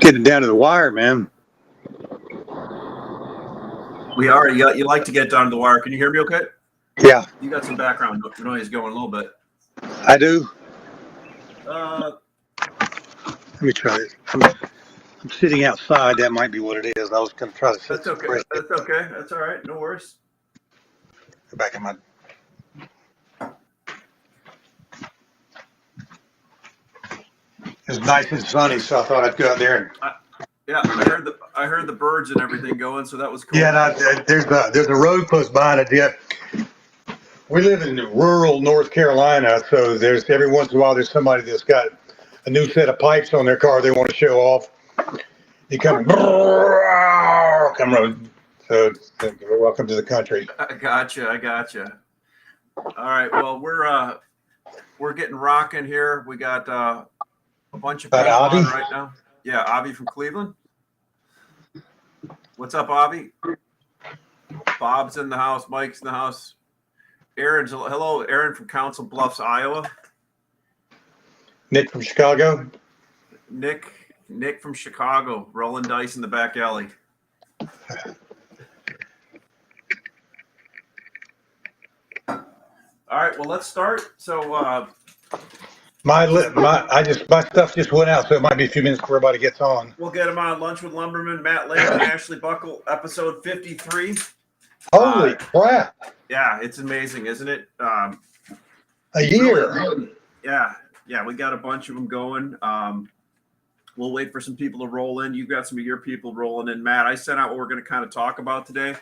getting down to the wire, man. We are. You like to get down to the wire. Can you hear me okay? Yeah. You got some background noise going a little bit. I do. Let me try this. I'm sitting outside. That might be what it is. I was going to try to set That's okay. That's okay. That's all right. No worries. Go back in my... It's nice and sunny, so I thought I'd go out there and... Yeah, I heard the birds and everything going, so that was cool. Yeah, there's a road close by it. Yeah, we live in rural North Carolina, so there's every once in a while there's somebody that's got a new set of pipes on their car they want to show off. You come road. So welcome to the country. I gotcha. All right, well we're getting rocking here. We got a bunch of people on right now. Yeah, Avi from Cleveland. What's up, Avi? Bob's in the house. Mike's in the house. Hello, Aaron from Council Bluffs, Iowa. Nick from Chicago. Nick from Chicago, rolling dice in the back alley. All right, well, let's start. So, my stuff just went out, so it might be a few minutes before everybody gets on. We'll get them on Lunch with Lumbermen, Matt Layman, Ashley Boeckholt, episode 53. Holy crap! Yeah, it's amazing, isn't it? A year. Really, yeah, we got a bunch of them going. We'll wait for some people to roll in. You've got some of your people rolling in. Matt, I sent out what we're going to kind of talk about today.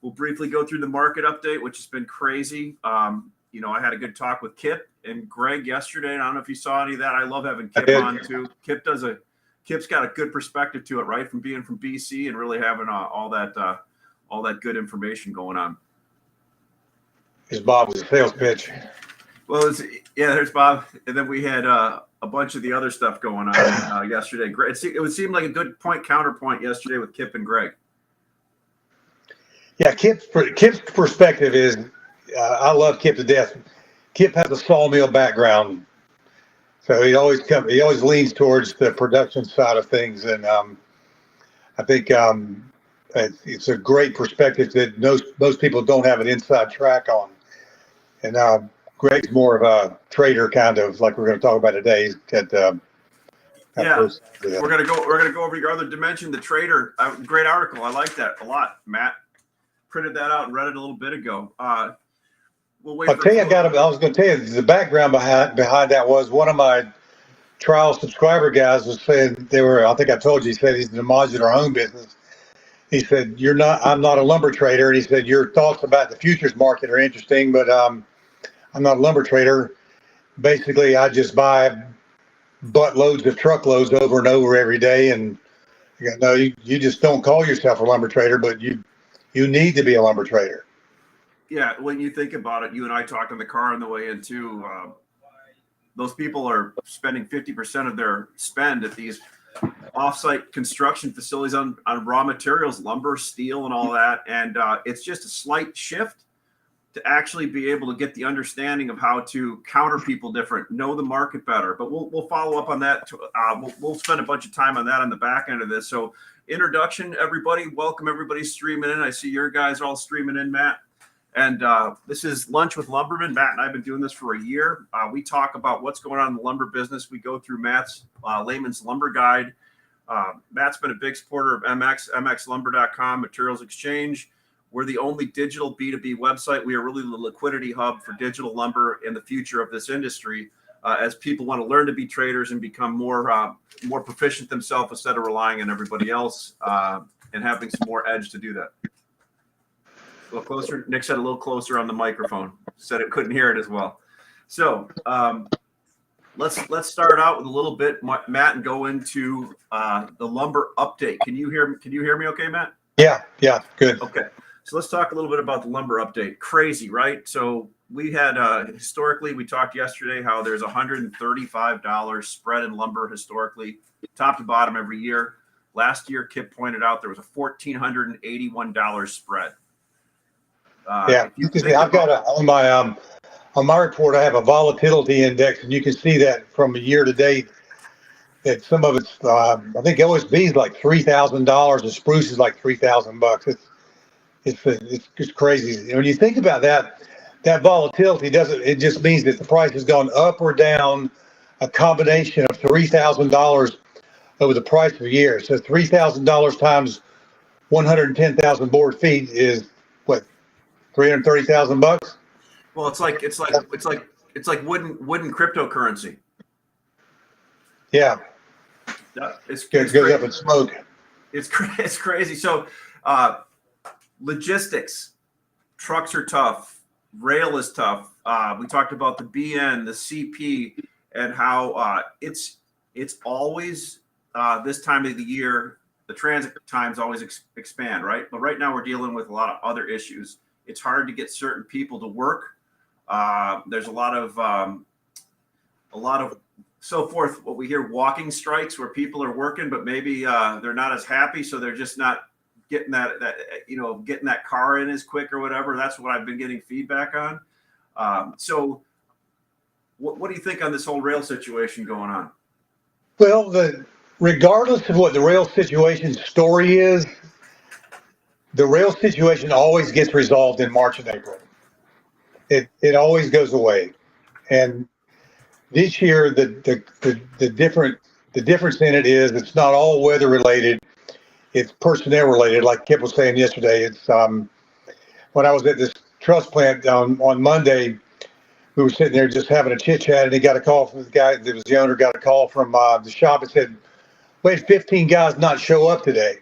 We'll briefly go through the market update, which has been crazy. I had a good talk with Kip and Greg yesterday, and I don't know if you saw any of that. I love having Kip on too. Kip's got a good perspective to it, right? From being from BC and really having all that good information going on. His Bob was a sales pitch. Well, there's Bob, and then we had a bunch of the other stuff going on yesterday. It would seem like a good counterpoint yesterday with Kip and Greg. Yeah, Kip's perspective is, I love Kip to death. Kip has a sawmill background, so he always leans towards the production side of things, and I think it's a great perspective that most people don't have an inside track on. And Greg's more of a trader, kind of like we're going to talk about today. We're gonna go over your other dimension, the trader. Great article. I like that a lot. Matt printed that out and read it a little bit ago. We'll wait. I was going to tell you the background behind that was one of my trial subscriber guys was saying I think I told you, he said he's in the modular home business. He said, I'm not a lumber trader. And he said, your thoughts about the futures market are interesting, but I'm not a lumber trader. Basically, I just buy buttloads of truckloads over and over every day. And you just don't call yourself a lumber trader, but you need to be a lumber trader. Yeah, when you think about it, you and I talked in the car on the way in too. Those people are spending 50% of their spend at these off-site construction facilities on raw materials, lumber, steel, and all that. And it's just a slight shift to actually be able to get the understanding of how to counter people different, know the market better. But we'll follow up on that. We'll spend a bunch of time on that on the back end of this. So introduction, everybody. Welcome, everybody streaming in. I see your guys all streaming in, Matt. And this is Lunch with Lumbermen. Matt and I have been doing this for a year. We talk about what's going on in the lumber business. We go through Matt's Layman's Lumber Guide. Matt's been a big supporter of mxlumber.com, Materials Exchange. We're the only digital B2B website. We are really the liquidity hub for digital lumber in the future of this industry, as people want to learn to be traders and become more proficient themselves instead of relying on everybody else and having some more edge to do that. A little closer. Nick said a little closer on the microphone. Said it couldn't hear it as well. So let's start out with a little bit, Matt, and go into the lumber update. Can you hear me okay, Matt? Yeah, good. Okay. So let's talk a little bit about the lumber update. Crazy, right? So we had historically, we talked yesterday how there's $135 spread in lumber historically, top to bottom every year. Last year, Kip pointed out there was a $1,481 spread. I've got on my report, I have a volatility index, and you can see that from a year to date. some of it's, I think OSB is like $3,000. The spruce is like $3,000. It's crazy. And when you think about that, that volatility doesn't. It just means that the price has gone up or down, a combination of $3,000 over the price of a year. So $3,000 times 110,000 board feet is what, 330,000 bucks? Well, it's like wooden cryptocurrency. Yeah, Yeah, it's goes up in smoke. It's crazy. So, logistics, trucks are tough. Rail is tough. We talked about the BN, the CP, and how it's always this time of the year. The transit times always expand, right? But right now we're dealing with a lot of other issues. It's hard to get certain people to work. There's a lot of so forth. What we hear, walking strikes, where people are working, but maybe they're not as happy, so they're just not getting getting that car in as quick or whatever. That's what I've been getting feedback on. So, what do you think on this whole rail situation going on? Well, regardless of what the rail situation story is, the rail situation always gets resolved in March and April. It always goes away, and this year the difference in it is it's not all weather related. It's personnel related. Like Kip was saying yesterday, it's when I was at this truss plant on Monday, we were sitting there just having a chit chat, and he got a call from the guy that was the owner. Got a call from the shop and said, "We had 15 guys not show up today."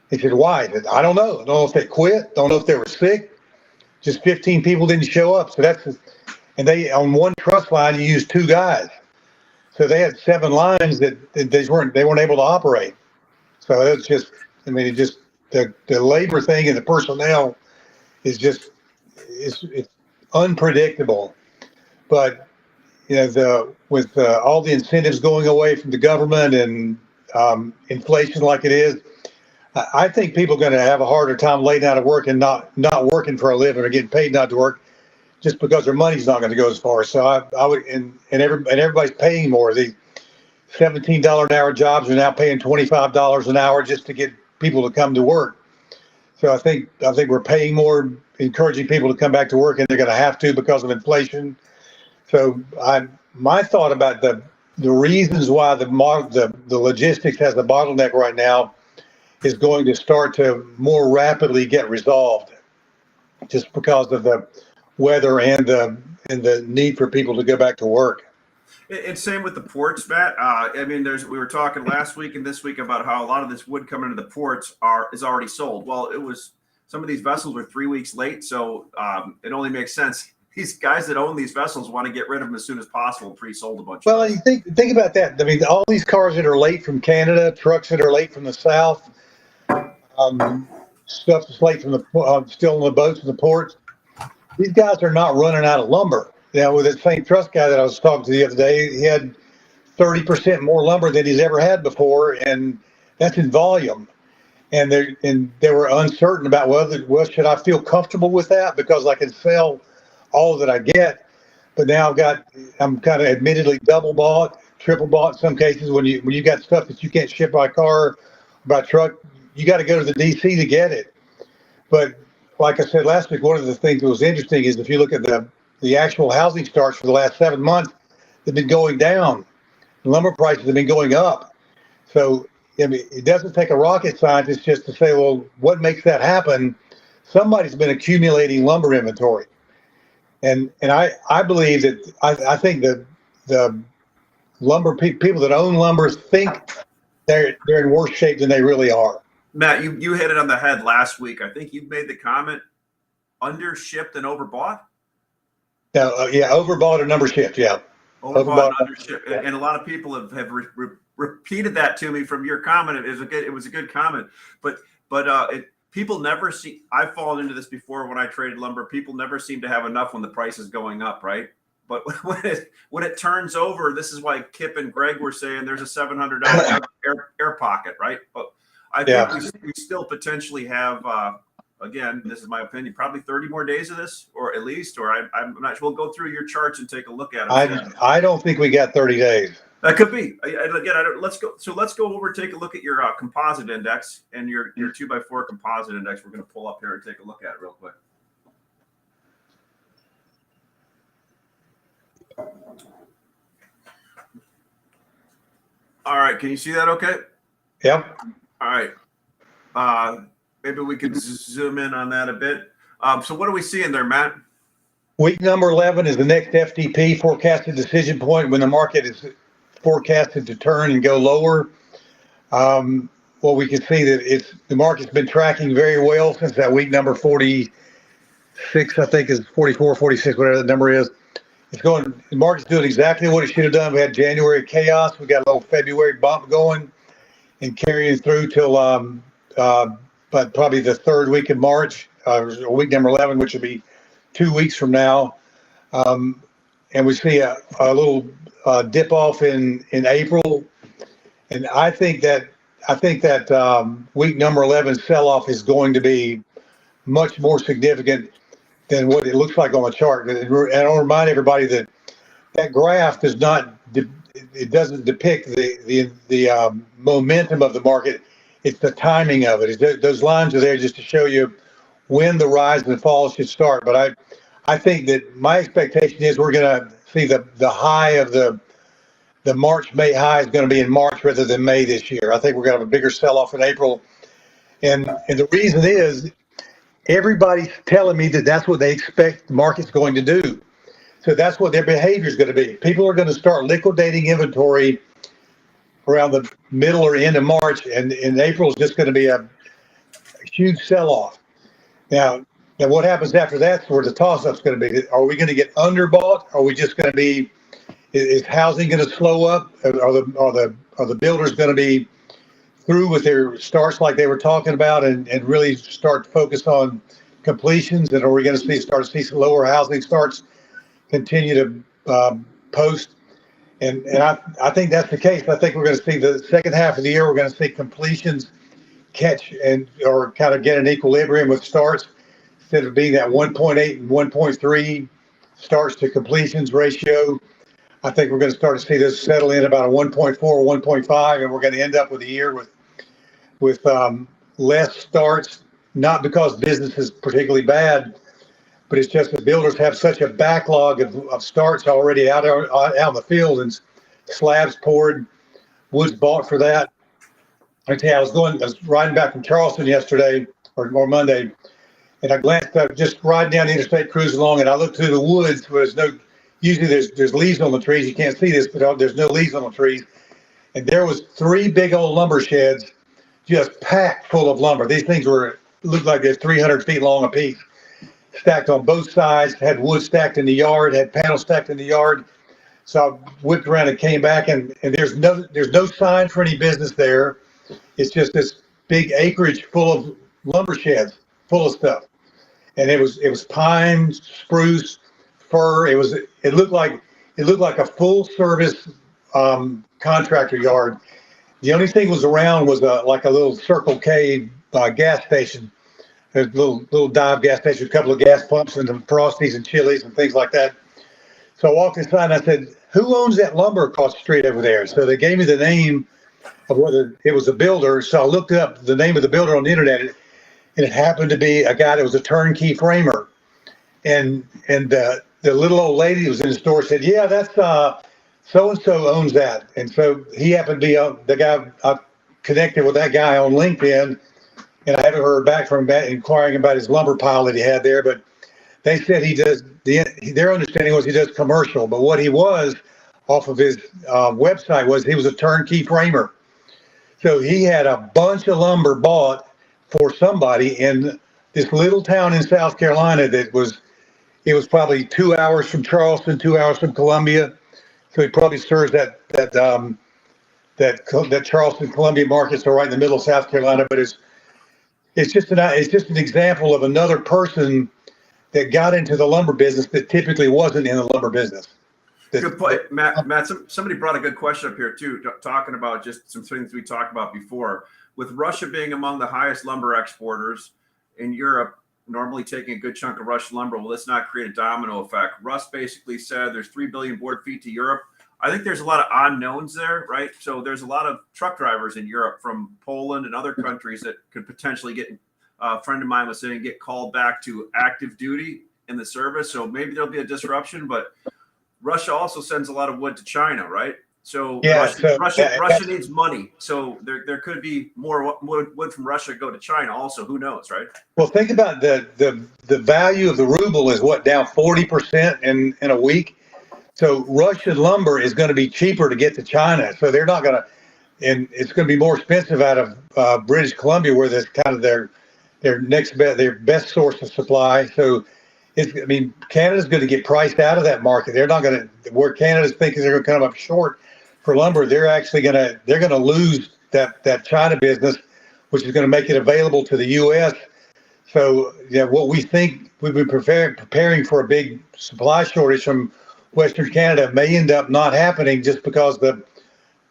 He said, "Why?" I said, "I don't know. I don't know if they quit. Don't know if they were sick. Just 15 people didn't show up." So and they on one truss line you use two guys, so they had 7 lines that they weren't able to operate. So it's just, I mean, the labor thing and the personnel is just it's unpredictable. But with all the incentives going away from the government and inflation like it is, I think people are going to have a harder time laying out of work and not working for a living or getting paid not to work, just because their money's not going to go as far. So I would, and everybody's paying more. The $17 an hour jobs are now paying $25 an hour just to get people to come to work. So I think we're paying more, encouraging people to come back to work, and they're going to have to because of inflation. So my thought about the reasons why the logistics has the bottleneck right now is going to start to more rapidly get resolved, just because of the weather and the need for people to go back to work. And same with the ports, Matt. I mean, we were talking last week and this week about how a lot of this wood coming into the ports is already sold. Well, some of these vessels were 3 weeks late, so it only makes sense. These guys that own these vessels want to get rid of them as soon as possible. Pre-sold a bunch. Well, you think about that. I mean, all these cars that are late from Canada, trucks that are late from the south, stuff that's late from the still in the boats in the ports. These guys are not running out of lumber. With that same truss guy that I was talking to the other day, he had 30% more lumber than he's ever had before, and that's in volume. And they were uncertain about well, should I feel comfortable with that because I can sell all that I get, but now I'm kind of admittedly double bought, triple bought in some cases. When you got stuff that you can't ship by car, by truck, you got to go to the DC to get it. But like I said last week, one of the things that was interesting is if you look at the actual housing starts for the last 7 months, they've been going down. Lumber prices have been going up. So I mean, it doesn't take a rocket scientist just to say, well, what makes that happen? Somebody's been accumulating lumber inventory. And I believe that I think that the lumber people that own lumber think they're in worse shape than they really are. Matt, you hit it on the head last week. I think you made the comment, undershipped and overbought. Yeah, overbought and undershipped. Yeah, overbought and undershipped. And a lot of people have repeated that to me from your comment. It was a good comment, but people never see. I've fallen into this before when I traded lumber. People never seem to have enough when the price is going up, right? But when it turns over, this is why Kip and Greg were saying there's a $700 air pocket, right? But I think we still potentially have. Again, this is my opinion, probably 30 more days of this, or I'm not sure. We'll go through your charts and take a look at it. I don't think we got 30 days. That could be. Again, let's go. So let's go over, take a look at your composite index and your 2x4 composite index. We're going to pull up here and take a look at it real quick. All right. Can you see that okay? Yep. All right. Maybe we could zoom in on that a bit. So what are we seeing there, Matt? Week number 11 is the next FTP, forecasted decision point, when the market is forecasted to turn and go lower. Well, we can see that the market's been tracking very well since that week number 46, I think is 44, 46, whatever the number is. The market's doing exactly what it should have done. We had January chaos. We got a little February bump going and carrying through till but probably the third week of March, week number 11, which will be 2 weeks from now. And we see a little dip off in April. And I think that week number 11 sell-off is going to be much more significant than what it looks like on the chart. And I'll remind everybody that graph does not it doesn't depict the momentum of the market. It's the timing of it. Those lines are there just to show you when the rise and the fall should start. But I think that my expectation is we're going to see the high of the March, May high is going to be in March rather than May this year. I think we're going to have a bigger sell-off in April. And the reason is everybody's telling me that that's what they expect the market's going to do. So that's what their behavior is going to be. People are going to start liquidating inventory around the middle or end of March, and in April is just going to be a huge sell-off. Now what happens after that's where the toss-up's going to be. Are we going to get underbought? Are we just going to be? Is housing going to slow up? Are the builders going to be through with their starts like they were talking about and really start to focus on completions? And are we going to start to see some lower housing starts continue to post? And I think that's the case. I think we're going to see the second half of the year, we're going to see completions catch or kind of get an equilibrium with starts instead of being that 1.8 and 1.3 starts to completions ratio. I think we're going to start to see this settle in about a 1.4 or 1.5, and we're going to end up with a year with less starts, not because business is particularly bad, but it's just the builders have such a backlog of starts already out in the field and slabs poured, wood's bought for that. I tell you, I was riding back from Charleston yesterday or Monday, and I glanced up, just riding down the interstate, cruising along, and I looked through the woods where usually there's leaves on the trees. You can't see this, but there's no leaves on the trees. And there was 3 big old lumber sheds just packed full of lumber. These things looked like they're 300 feet long a piece, stacked on both sides, had wood stacked in the yard, had panels stacked in the yard. So I whipped around and came back, and there's no sign for any business there. It's just this big acreage full of lumber sheds, full of stuff. And it was pine, spruce, fir. It looked like a full service contractor yard. The only thing was around was like a little Circle K gas station. There's a little dive gas station, a couple of gas pumps and some Frosties and Chili's and things like that. So I walked inside and I said, "Who owns that lumber across the street over there?" So they gave me the name of whether it was a builder. So I looked up the name of the builder on the internet, and it happened to be a guy that was a turnkey framer. And the little old lady who was in the store said, "Yeah, that's so-and-so owns that." And so he happened to be the guy. I connected with that guy on LinkedIn, and I haven't heard back from him inquiring about his lumber pile that he had there. But they said he does, their understanding was he does commercial. But what he was off of his website was he was a turnkey framer. So he had a bunch of lumber bought for somebody in this little town in South Carolina it was probably 2 hours from Charleston, 2 hours from Columbia. So he probably serves that Charleston, Columbia market, so right in the middle of South Carolina. But it's just an example of another person that got into the lumber business that typically wasn't in the lumber business. Good point, Matt. Somebody brought a good question up here too, talking about just some things we talked about before. With Russia being among the highest lumber exporters in Europe, normally taking a good chunk of Russian lumber, will this not create a domino effect? Russ basically said there's 3 billion board feet to Europe. I think there's a lot of unknowns there, right? So there's a lot of truck drivers in Europe from Poland and other countries that could potentially get. A friend of mine was saying get called back to active duty in the service. So maybe there'll be a disruption, but Russia also sends a lot of wood to China, right? So Yeah, Russia needs money. So there could be more wood from Russia go to China also. Who knows, right? well, think about the value of the ruble is what, down 40% in a week. So Russian lumber is going to be cheaper to get to China. So they're not going to, and it's going to be more expensive out of British Columbia, where that's kind of their their best source of supply. So I mean, Canada's going to get priced out of that market. They're not going to, where Canada's thinking they're going to come up short for lumber. They're actually going to lose that China business, which is going to make it available to the U.S. So yeah, what we think we've been preparing for a big supply shortage from Western Canada may end up not happening, just because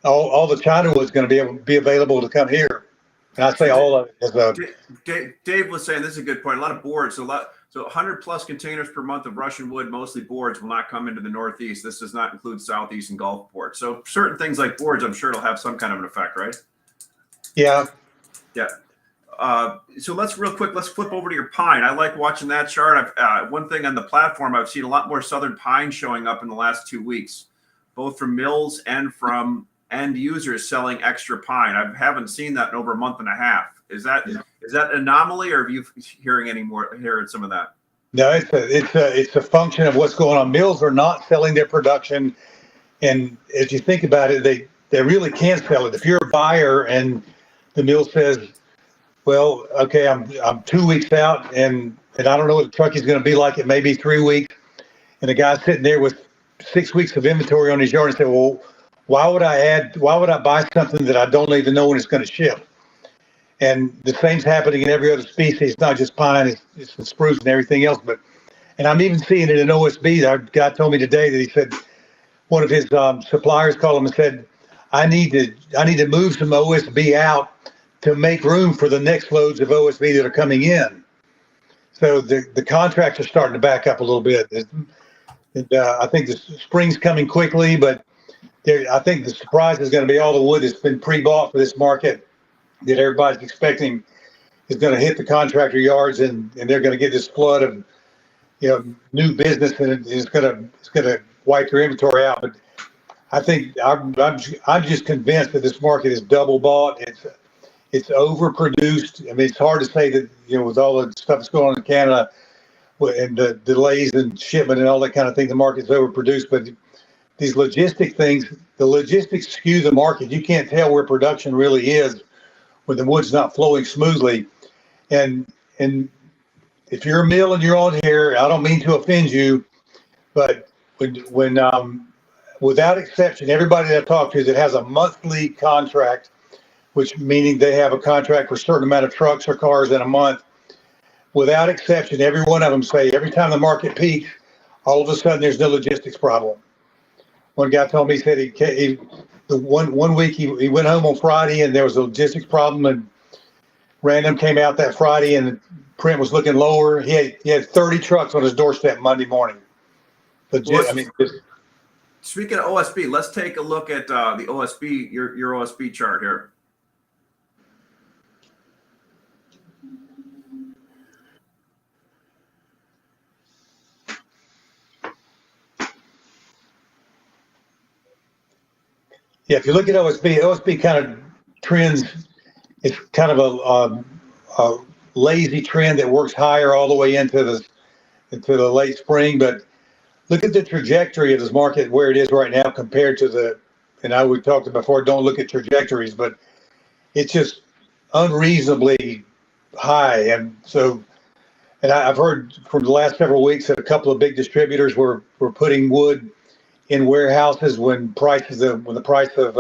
all the China wood is going to be available to come here. And I say all of it is Dave was saying, this is a good point. A lot of boards, so 100 plus containers per month of Russian wood, mostly boards, will not come into the Northeast. This does not include Southeast and Gulf ports. So certain things like boards, I'm sure it'll have some kind of an effect, right? Yeah. Yeah. So let's flip over to your pine. I like watching that chart. One thing on the platform, I've seen a lot more southern pine showing up in the last 2 weeks, both from mills and from end users selling extra pine. I haven't seen that in over a month and a half. Is that an anomaly, or are you hearing some of that? No, it's a function of what's going on. Mills are not selling their production, and if you think about it, they really can't sell it. If you're a buyer and the mill says, well, okay, I'm 2 weeks out, and I don't know what the truck is going to be like. It may be 3 weeks, and the guy's sitting there with 6 weeks of inventory on his yard and say, well, why would I buy something that I don't even know when it's going to ship? And the same's happening in every other species, not just pine, it's the spruce and everything else. And I'm even seeing it in OSB. Our guy told me today that he said one of his suppliers called him and said, I need to move some OSB out to make room for the next loads of OSB that are coming in. So the contracts are starting to back up a little bit. I think the spring's coming quickly, but I think the surprise is going to be all the wood that's been pre-bought for this market that everybody's expecting is going to hit the contractor yards, and they're going to get this flood of new business, and it's going to wipe their inventory out. But I think I'm just convinced that this market is double bought. It's overproduced. I mean, it's hard to say that with all the stuff that's going on in Canada and the delays in shipment and all that kind of thing, the market's overproduced. But these the logistics skew the market. You can't tell where production really is when the wood's not flowing smoothly. And if you're a mill and you're on here, I don't mean to offend you, but when without exception, everybody that I talk to that has a monthly contract, which meaning they have a contract for a certain amount of trucks or cars in a month, without exception, every one of them say every time the market peaks, all of a sudden there's no logistics problem. One guy told me, he said one week he went home on Friday and there was a logistics problem, and random came out that Friday and the print was looking lower. He had 30 trucks on his doorstep Monday morning. Speaking of OSB, let's take a look at the OSB, your OSB chart here. Yeah, if you look at OSB kind of trends. It's kind of a lazy trend that works higher all the way into the late spring. But look at the trajectory of this market where it is right now compared to we talked before, don't look at trajectories, but it's just unreasonably high. And I've heard from the last several weeks that a couple of big distributors were putting wood in warehouses when the price of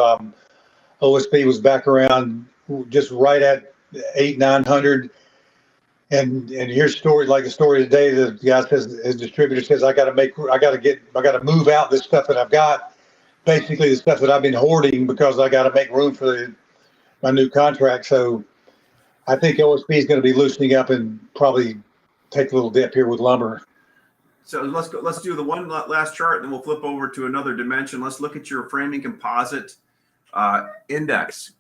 OSB was back around just right at 800-900. And here's a story today. The guy says, his distributor says, I got to move out this stuff that I've got, basically the stuff that I've been hoarding, because I got to make room for my new contract. So I think OSB is going to be loosening up and probably take a little dip here with lumber. So let's go. Let's do the one last chart, and then we'll flip over to another dimension. Let's look at your framing composite index,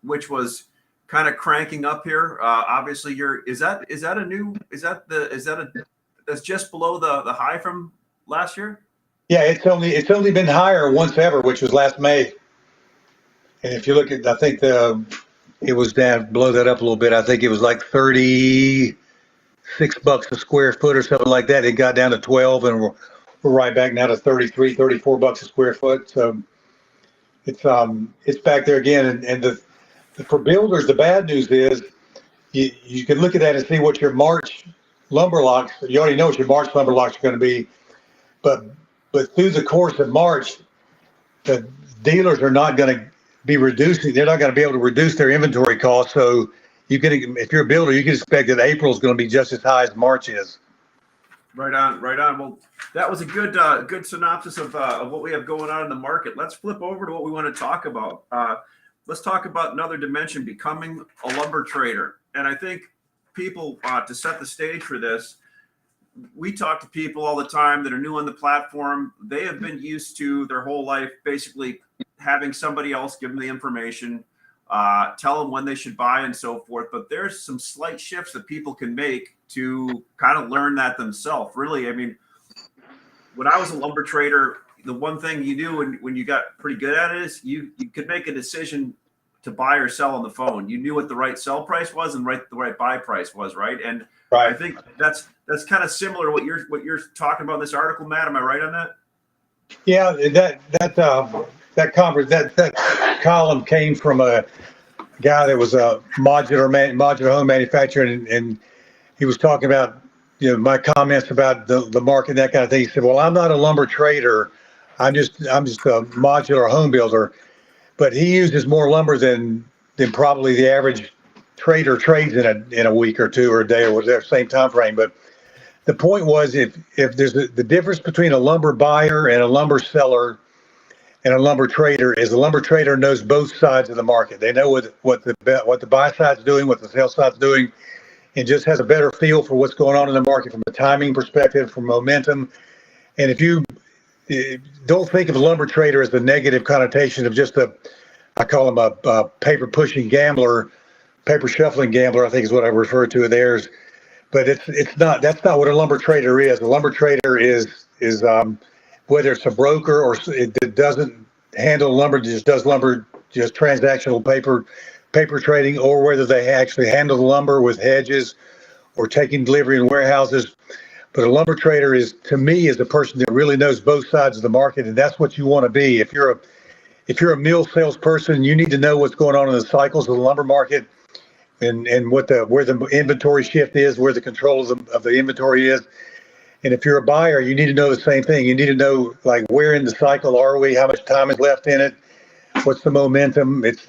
which was kind of cranking up here. Obviously, that's just below the high from last year. Yeah, it's only been higher once ever, which was last May. And if you look at, I think it was down below that up a little bit. I think it was like $36 a square foot or something like that. It got down to 12, and we're right back now to 33, $34 a square foot. So it's back there again. And for builders, the bad news is you can look at that and see what your March lumber locks. You already know what your March lumber locks are going to be, but through the course of March, the dealers are not going to be reducing. They're not going to be able to reduce their inventory costs. So if you're a builder, you can expect that April is going to be just as high as March is. Right on. Well, that was a good synopsis of what we have going on in the market. Let's flip over to what we want to talk about. Let's talk about another dimension, becoming a lumber trader. And I think people, to set the stage for this, we talk to people all the time that are new on the platform. They have been used to their whole life basically having somebody else give them the information, tell them when they should buy and so forth. But there's some slight shifts that people can make to kind of learn that themselves. Really, I mean, when I was a lumber trader, the one thing you do when you got pretty good at it is you could make a decision to buy or sell on the phone. You knew what the right sell price was and the right buy price was, right? And Right. I think that's kind of similar to what you're talking about in this article, Matt. Am I right on that? Yeah, that column came from a guy that was a modular home manufacturer, and he was talking about my comments about the market and that kind of thing. He said, "Well, I'm not a lumber trader. I'm just a modular home builder." But he uses more lumber than probably the average trader trades in a week or two or a day or whatever, same time frame. But the point was, if there's the difference between a lumber buyer and a lumber seller and a lumber trader is the lumber trader knows both sides of the market. They know what the buy side's doing, what the sell side's doing, and just has a better feel for what's going on in the market from a timing perspective, from momentum. And if you don't think of a lumber trader as the negative connotation of just I call him a paper pushing gambler, paper shuffling gambler, I think is what I refer to it there. But it's not. That's not what a lumber trader is. A lumber trader is whether it's a broker or it doesn't handle lumber, just does lumber, just transactional paper trading, or whether they actually handle the lumber with hedges or taking delivery in warehouses. But a lumber trader to me, is a person that really knows both sides of the market, and that's what you want to be. If you're a mill salesperson, you need to know what's going on in the cycles of the lumber market, and where the inventory shift is, where the control of the inventory is. And if you're a buyer, you need to know the same thing. You need to know, like, where in the cycle are we, how much time is left in it, what's the momentum. It's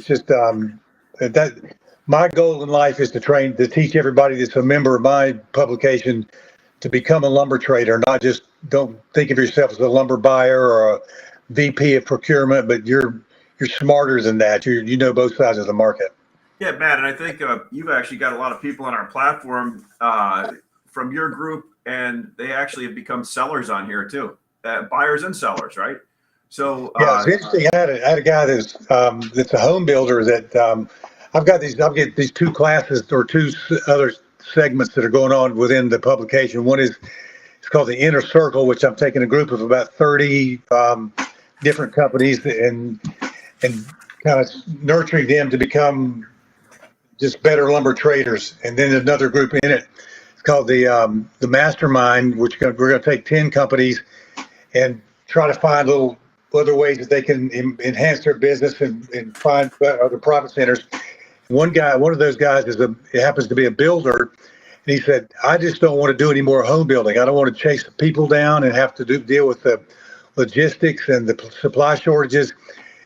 just that my goal in life is to teach everybody that's a member of my publication to become a lumber trader. Not just, don't think of yourself as a lumber buyer or a VP of procurement, but you're smarter than that. You know both sides of the market. Yeah, Matt, and I think you've actually got a lot of people on our platform from your group, and they actually have become sellers on here too, buyers and sellers, right? So yeah, it's interesting. I had a guy that's a home builder that I've got these two classes or two other segments that are going on within the publication. One is, it's called the Inner Circle, which I'm taking a group of about 30 different companies and kind of nurturing them to become just better lumber traders. And then another group in it, it's called the Mastermind, which we're going to take 10 companies and try to find little other ways that they can enhance their business and find other profit centers. One of those guys happens to be a builder, and he said, "I just don't want to do any more home building. I don't want to chase people down and have to deal with the logistics and the supply shortages."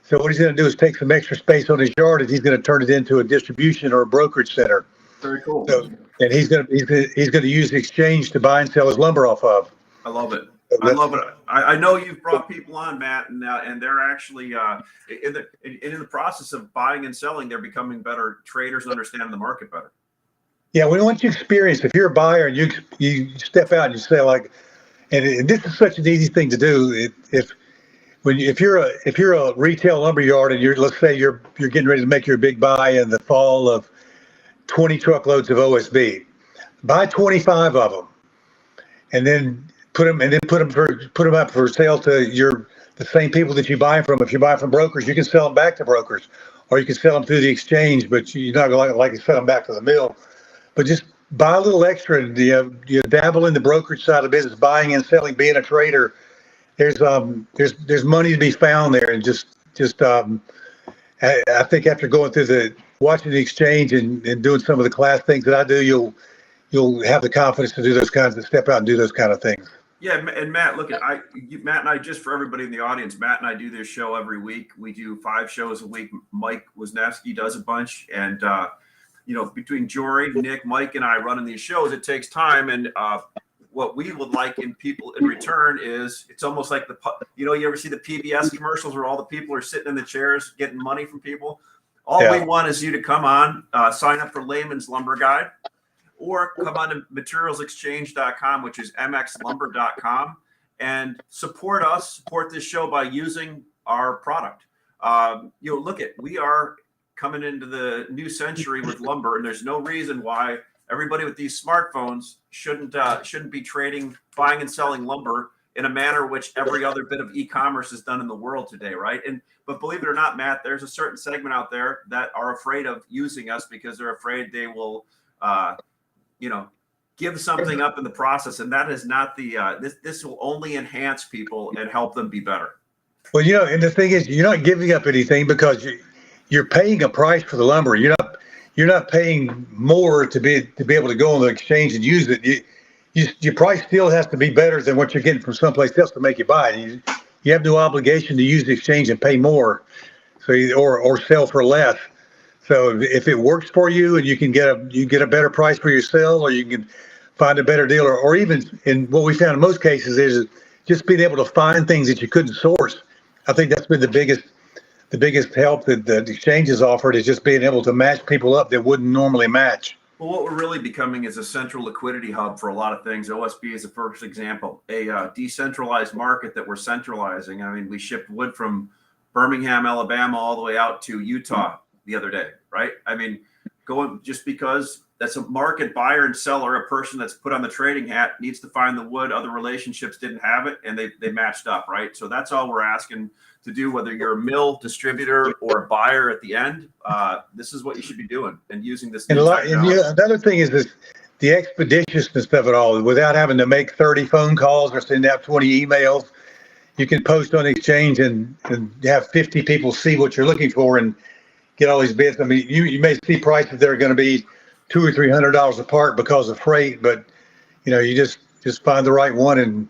So what he's going to do is take some extra space on his yard, and he's going to turn it into a distribution or a brokerage center. Very cool. So, and he's going to use the exchange to buy and sell his lumber off of. I love it. I love it. I know you've brought people on, Matt, and they're actually in the process of buying and selling. They're becoming better traders and understanding the market better. Yeah, once you experience, if you're a buyer and you step out and you say like, and this is such an easy thing to do. If you're a retail lumber yard and let's say you're getting ready to make your big buy in the fall of 20 truckloads of OSB, buy 25 of them, and then put them up for sale to the same people that you buy from. If you buy from brokers, you can sell them back to brokers, or you can sell them through the exchange, but you're not going to like to sell them back to the mill. But just buy a little extra. And you dabble in the brokerage side of the business, buying and selling, being a trader. There's money to be found there, and I think after going through watching the exchange and doing some of the class things that I do, you'll have the confidence to do to step out and do those kind of things. Yeah, and Matt, look, Matt and I, just for everybody in the audience, Matt and I do this show every week. We do 5 shows a week. Mike Wisniewski does a bunch, and between Jory, Nick, Mike, and I running these shows, it takes time. And what we would like in people in return is, it's almost like you ever see the PBS commercials where all the people are sitting in the chairs getting money from people. All we want is you to come on, sign up for Layman's Lumber Guide, or come on to materialsexchange.com, which is mxlumber.com, and support us, support this show by using our product. We are coming into the new century with lumber, and there's no reason why everybody with these smartphones shouldn't be buying and selling lumber in a manner which every other bit of e-commerce is done in the world today, right? But believe it or not, Matt, there's a certain segment out there that are afraid of using us because they're afraid they will give something up in the process, and that is not this will only enhance people and help them be better. Well, and the thing is, you're not giving up anything because you're paying a price for the lumber. You're not paying more to be able to go on the exchange and use it. Your price still has to be better than what you're getting from someplace else to make you buy it. You have no obligation to use the exchange and pay more, or sell for less. So if it works for you and you get a better price for your sale, or you can find a better deal, or even in what we found in most cases is just being able to find things that you couldn't source. I think that's been the biggest help that the exchanges offered, is just being able to match people up that wouldn't normally match. Well, what we're really becoming is a central liquidity hub for a lot of things. OSB is the first example, a decentralized market that we're centralizing. I mean, we shipped wood from Birmingham, Alabama, all the way out to Utah the other day, right? I mean, just because that's a market buyer and seller, a person that's put on the trading hat needs to find the wood. Other relationships didn't have it, and they matched up, right? So that's all we're asking to do, whether you're a mill, distributor, or a buyer at the end. This is what you should be doing and using this. Another thing is the expeditiousness of it all. Without having to make 30 phone calls or send out 20 emails, you can post on the exchange and have 50 people see what you're looking for and get all these bids. I mean, you may see prices that are going to be $200 or $300 apart because of freight, but you just find the right one and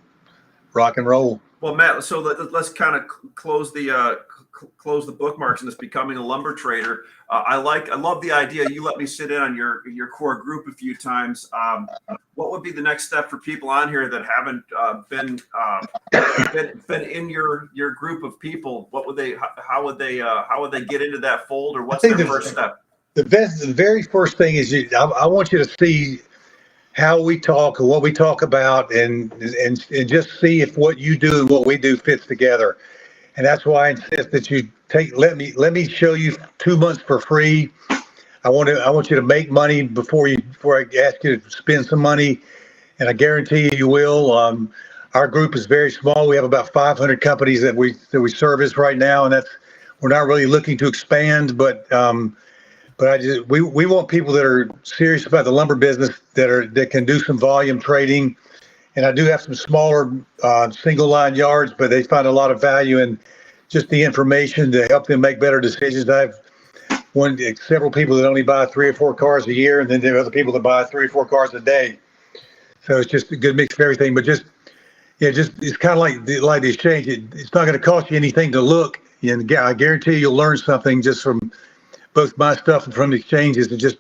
rock and roll. Well, Matt, so let's kind of close the bookmarks in this becoming a lumber trader. I love the idea. You let me sit in on your core group a few times. What would be the next step for people on here that haven't been in your group of people? How would they get into that fold, or what's their first step? The very first thing is I want you to see how we talk and what we talk about, and just see if what you do and what we do fits together. And that's why I insist that you let me show you 2 months for free. I want you to make money before I ask you to spend some money, and I guarantee you will. Our group is very small. We have about 500 companies that we service right now, and we're not really looking to expand, but we want people that are serious about the lumber business that can do some volume trading. And I do have some smaller single line yards, but they find a lot of value in just the information to help them make better decisions. I have several people that only buy 3 or 4 cars a year, and then there are other people that buy 3 or 4 cars a day. So it's just a good mix of everything. But it's kind of like the exchange. It's not going to cost you anything to look, and I guarantee you'll learn something just from both my stuff and from the exchanges. And just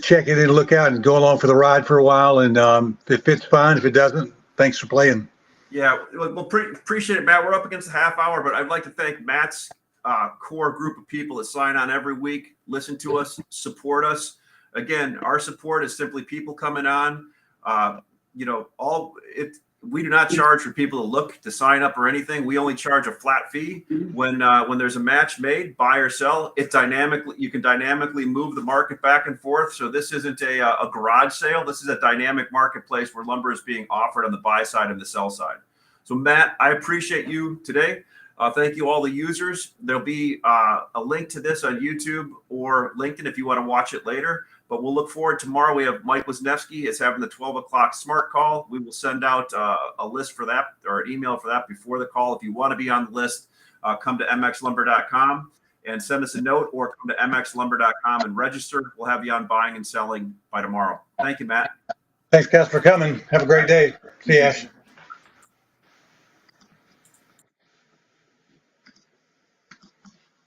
check it in and look out and go along for the ride for a while. And if it fits, fine. If it doesn't, thanks for playing. Yeah, well, appreciate it, Matt. We're up against a half hour, but I'd like to thank Matt's core group of people that sign on every week, listen to us, support us. again, our support is simply people coming on. We do not charge for people to look, to sign up or anything. We only charge a flat fee when there's a match made, buy or sell. You can dynamically move the market back and forth. So this isn't a garage sale. This is a dynamic marketplace where lumber is being offered on the buy side and the sell side. So Matt, I appreciate you today. Thank you all the users. There'll be a link to this on YouTube or LinkedIn if you want to watch it later. But we'll look forward tomorrow. We have Mike Wisniewski is having the 12 o'clock smart call. We will send out a list for that or an email for that before the call. If you want to be on the list, come to mxlumber.com and send us a note, or come to mxlumber.com and register. We'll have you on buying and selling by tomorrow. Thank you, Matt. Thanks, guys, for coming. Have a great day. See you, Ash.